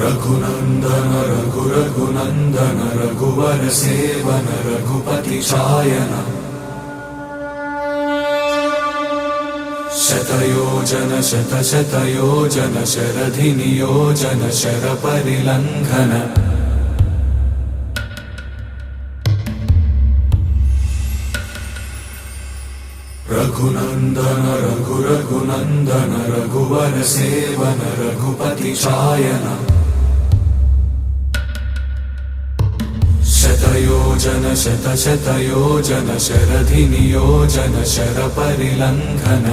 रघुनंदन रघुनंदन रघुवर seven Raghupati Shayan शतयोजन शतशतयोजन शरधि नियोजन sir परिलंघन Raghunandan Raghunandan रघुवर seven Raghupati Shayan शतयोजन शतशतयोजन शरधि नियोजन sir परिलंघन